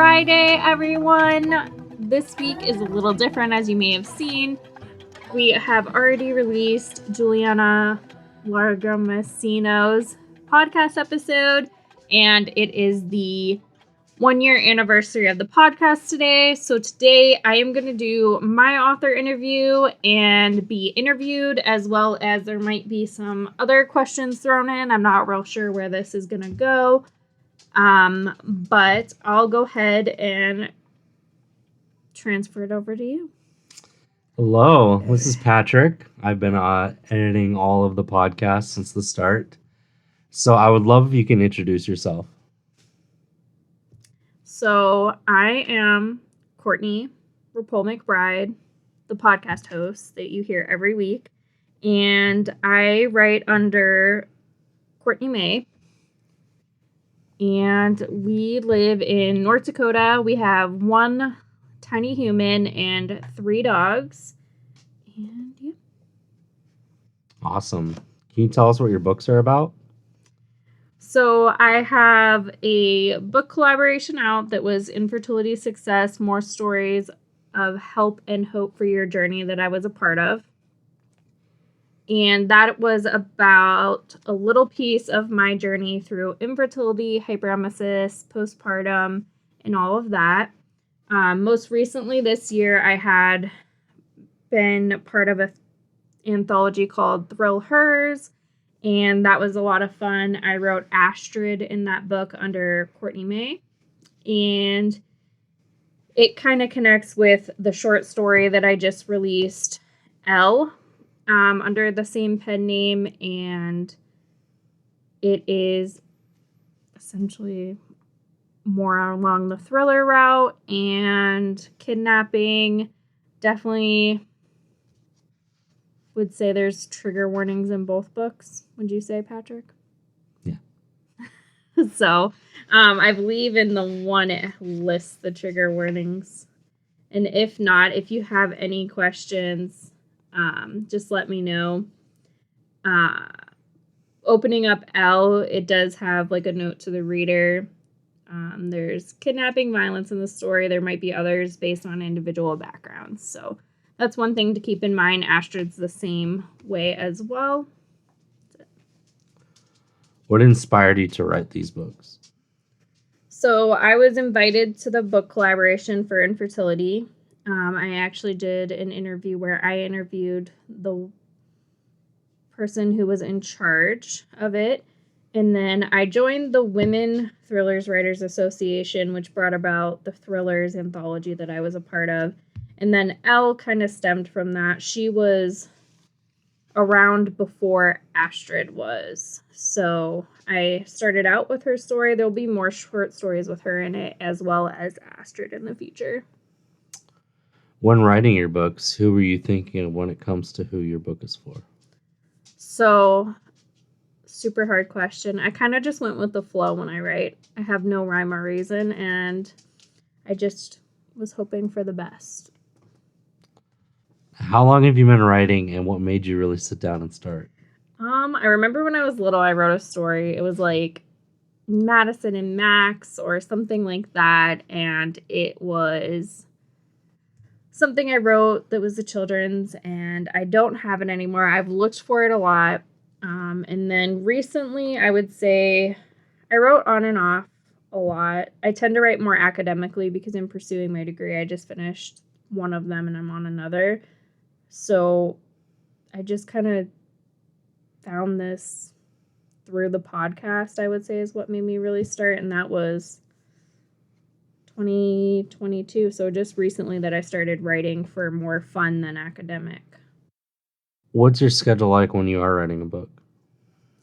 Friday, everyone. This week is a little different, as you may have seen. We have already released Juliana Largamesino's podcast episode, and it is the 1-year anniversary of the podcast today. So today I am going to do my author interview and be interviewed, as well as there might be some other questions thrown in. I'm not real sure where this is going to go. But I'll go ahead and transfer it over to you. Hello, this is Patrick. I've been editing all of the podcasts since the start. So I would love if you can introduce yourself. So I am Courtney McBride, the podcast host that you hear every week. And I write under Courtney Mae. And we live in North Dakota. We have 1 tiny human and 3 dogs. And yeah. Awesome. Can you tell us what your books are about? So I have a book collaboration out that was Infertility Success, More Stories of Help and Hope for Your Journey, that I was a part of. And that was about a little piece of my journey through infertility, hyperemesis, postpartum, and all of that. Most recently this year, I had been part of an anthology called Thrill Hers, and that was a lot of fun. I wrote Astrid in that book under Courtney Mae, and it kind of connects with the short story that I just released, Elle, under the same pen name, and it is essentially more along the thriller route and kidnapping. Definitely would say there's trigger warnings in both books. Would you say, Patrick? Yeah. So, I believe in the one it lists the trigger warnings. And if not, if you have any questions, just let me know. Opening up Elle, it does have like a note to the reader. There's kidnapping, violence in the story. There might be others based on individual backgrounds. So that's one thing to keep in mind. Astrid's the same way as well. What inspired you to write these books? So I was invited to the book collaboration for Infertility. I actually did an interview where I interviewed the person who was in charge of it. And then I joined the Women Thrillers Writers Association, which brought about the Thrillers anthology that I was a part of. And then Elle kind of stemmed from that. She was around before Astrid was. So I started out with her story. There'll be more short stories with her in it, as well as Astrid in the future. When writing your books, who were you thinking of when it comes to who your book is for? So, super hard question. I kind of just went with the flow when I write. I have no rhyme or reason, and I just was hoping for the best. How long have you been writing, and what made you really sit down and start? I remember when I was little, I wrote a story. It was like Madison and Max or something like that, and it was something I wrote that was a children's, and I don't have it anymore. I've looked for it a lot. And then recently, I would say I wrote on and off a lot. I tend to write more academically because in pursuing my degree, I just finished one of them and I'm on another. So I just kind of found this through the podcast, I would say, is what made me really start. And that was 2022. So just recently that I started writing for more fun than academic. What's your schedule like when you are writing a book?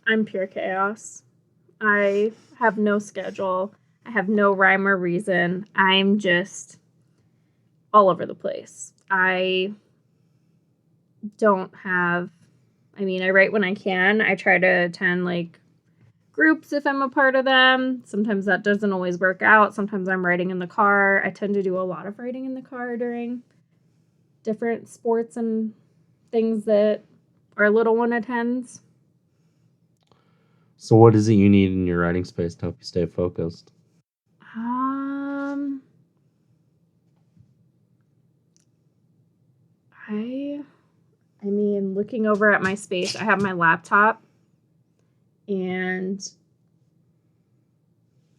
I'm pure chaos. I have no schedule. I have no rhyme or reason. I'm just all over the place. I write when I can. I try to attend like groups if I'm a part of them. Sometimes that doesn't always work out. Sometimes I'm writing in the car. I tend to do a lot of writing in the car during different sports and things that our little one attends. So what is it you need in your writing space to help you stay focused? I mean, looking over at my space, I have my laptop and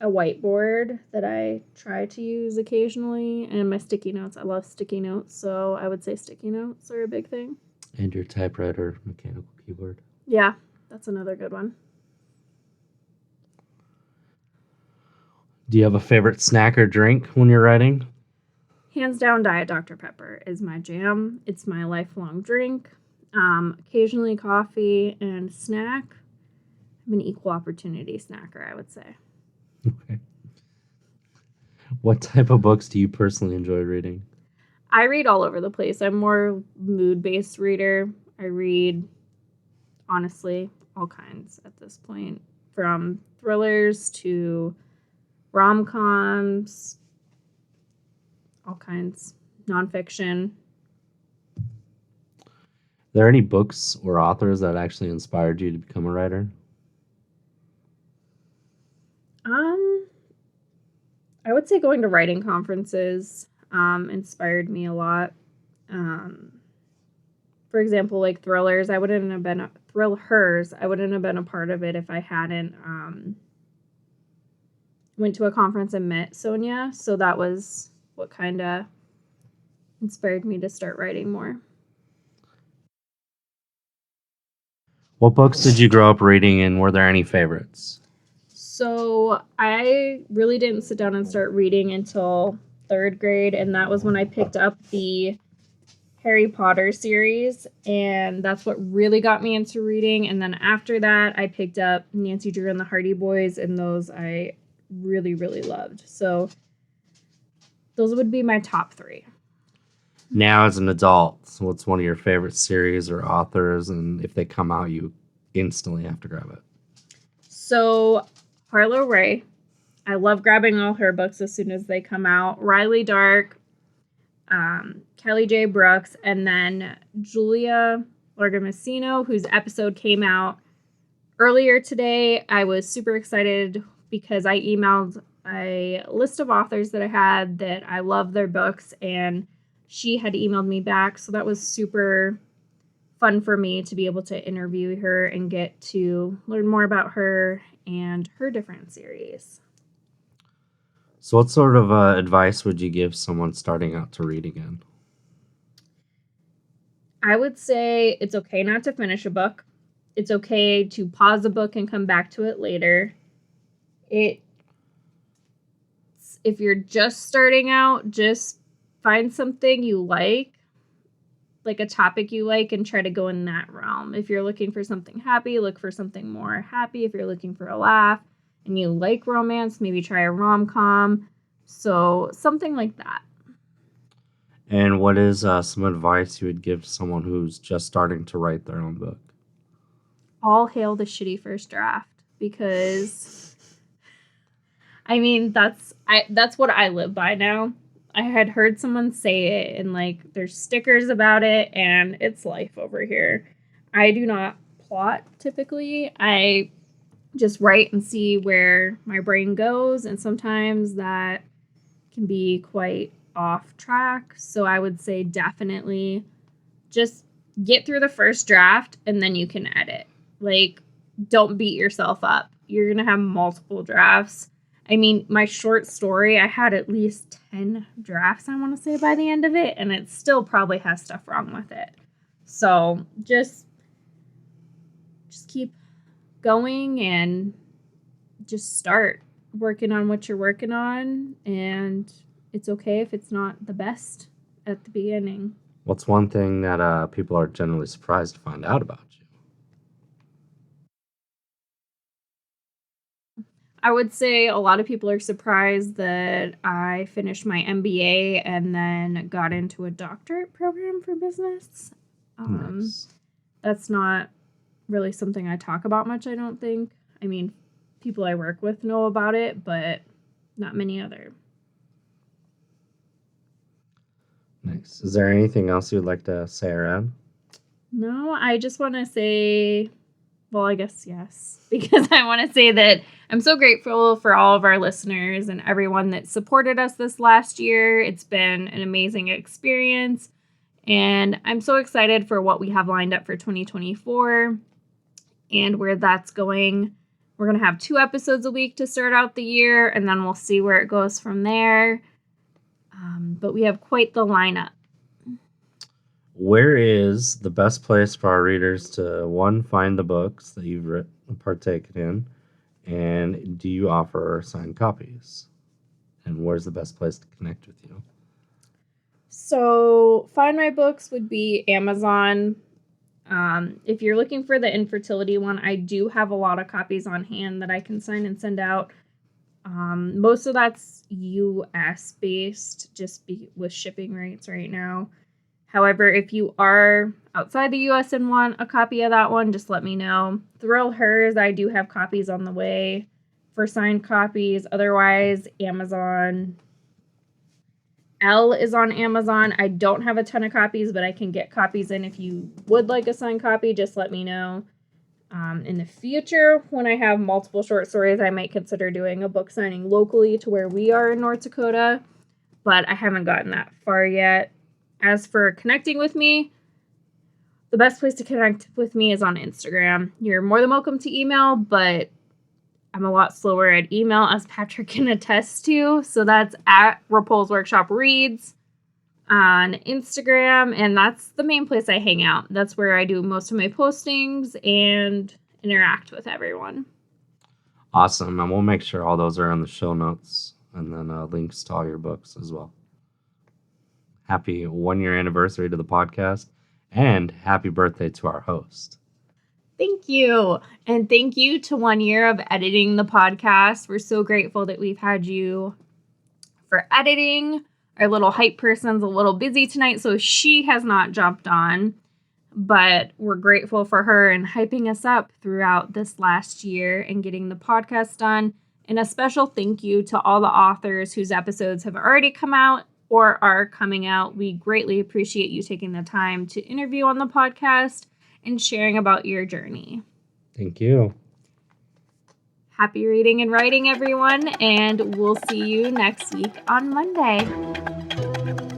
a whiteboard that I try to use occasionally, and my sticky notes. I love sticky notes, so I would say sticky notes are a big thing. And your typewriter, mechanical keyboard. Yeah, that's another good one. Do you have a favorite snack or drink when you're writing? Hands down, Diet Dr. Pepper is my jam. It's my lifelong drink. Occasionally coffee and snack. I'm an equal opportunity snacker, I would say. Okay. What type of books do you personally enjoy reading? I read all over the place. I'm more mood-based reader. I read, honestly, all kinds at this point. From thrillers to rom-coms, all kinds. Nonfiction. Are there any books or authors that actually inspired you to become a writer? I would say going to writing conferences inspired me a lot. For example, like thrillers, I wouldn't have been a part of it if I hadn't went to a conference and met Sonia. So that was what kind of inspired me to start writing more. What books did you grow up reading, and were there any favorites? So I really didn't sit down and start reading until 3rd grade, and that was when I picked up the Harry Potter series, and that's what really got me into reading. And then after that, I picked up Nancy Drew and the Hardy Boys, and those I really, really loved. So those would be my top 3. Now, as an adult, what's one of your favorite series or authors, and if they come out, you instantly have to grab it? So Harlow Ray, I love grabbing all her books as soon as they come out. Riley Dark, Kelly J. Brooks, and then Julia Largamacino, whose episode came out earlier today. I was super excited because I emailed a list of authors that I had that I love their books, and she had emailed me back. So that was super fun for me to be able to interview her and get to learn more about her and her different series. So what sort of advice would you give someone starting out to read again? I would say it's okay not to finish a book. It's okay to pause a book and come back to it later. If you're just starting out, just find something you like a topic you like, and try to go in that realm. If you're looking for something happy, look for something more happy. If you're looking for a laugh and you like romance, maybe try a rom-com. So something like that. And what is some advice you would give someone who's just starting to write their own book? All hail the shitty first draft, because I mean, that's what I live by now. I had heard someone say it, and like there's stickers about it, and it's life over here. I do not plot typically. I just write and see where my brain goes, and sometimes that can be quite off track. So I would say definitely just get through the first draft and then you can edit. Like, don't beat yourself up. You're going to have multiple drafts. I mean, my short story, I had at least 10 drafts, I want to say, by the end of it, and it still probably has stuff wrong with it. So just keep going and just start working on what you're working on, and it's okay if it's not the best at the beginning. What's one thing that people are generally surprised to find out about you? I would say a lot of people are surprised that I finished my MBA and then got into a doctorate program for business. Nice. That's not really something I talk about much, I don't think. I mean, people I work with know about it, but not many other. Nice. Is there anything else you'd like to say around? No, I just want to say, well, I guess yes, because I want to say that I'm so grateful for all of our listeners and everyone that supported us this last year. It's been an amazing experience, And I'm so excited for what we have lined up for 2024 and where that's going. We're going to have 2 episodes a week to start out the year, and then we'll see where it goes from there. But we have quite the lineup. Where is the best place for our readers to, one, find the books that you've partaken in, and do you offer signed copies? And where's the best place to connect with you? So, find my books would be Amazon. If you're looking for the infertility one, I do have a lot of copies on hand that I can sign and send out. Most of that's US based, just with shipping rates right now. However, if you are outside the US and want a copy of that one, just let me know. Thrill Hers, I do have copies on the way for signed copies. Otherwise, Amazon. Elle is on Amazon. I don't have a ton of copies, but I can get copies in. If you would like a signed copy, just let me know. In the future, when I have multiple short stories, I might consider doing a book signing locally to where we are in North Dakota, but I haven't gotten that far yet. As for connecting with me, the best place to connect with me is on Instagram. You're more than welcome to email, but I'm a lot slower at email, as Patrick can attest to. So that's at Rapol's Workshop Reads on Instagram, and that's the main place I hang out. That's where I do most of my postings and interact with everyone. Awesome. And we'll make sure all those are in the show notes, and then links to all your books as well. Happy 1-year anniversary to the podcast, and happy birthday to our host. Thank you. And thank you to 1 year of editing the podcast. We're so grateful that we've had you for editing. Our little hype person's a little busy tonight, so she has not jumped on. But we're grateful for her and hyping us up throughout this last year and getting the podcast done. And a special thank you to all the authors whose episodes have already come out or are coming out. We greatly appreciate you taking the time to interview on the podcast and sharing about your journey. Thank you. Happy reading and writing, everyone, and we'll see you next week on Monday.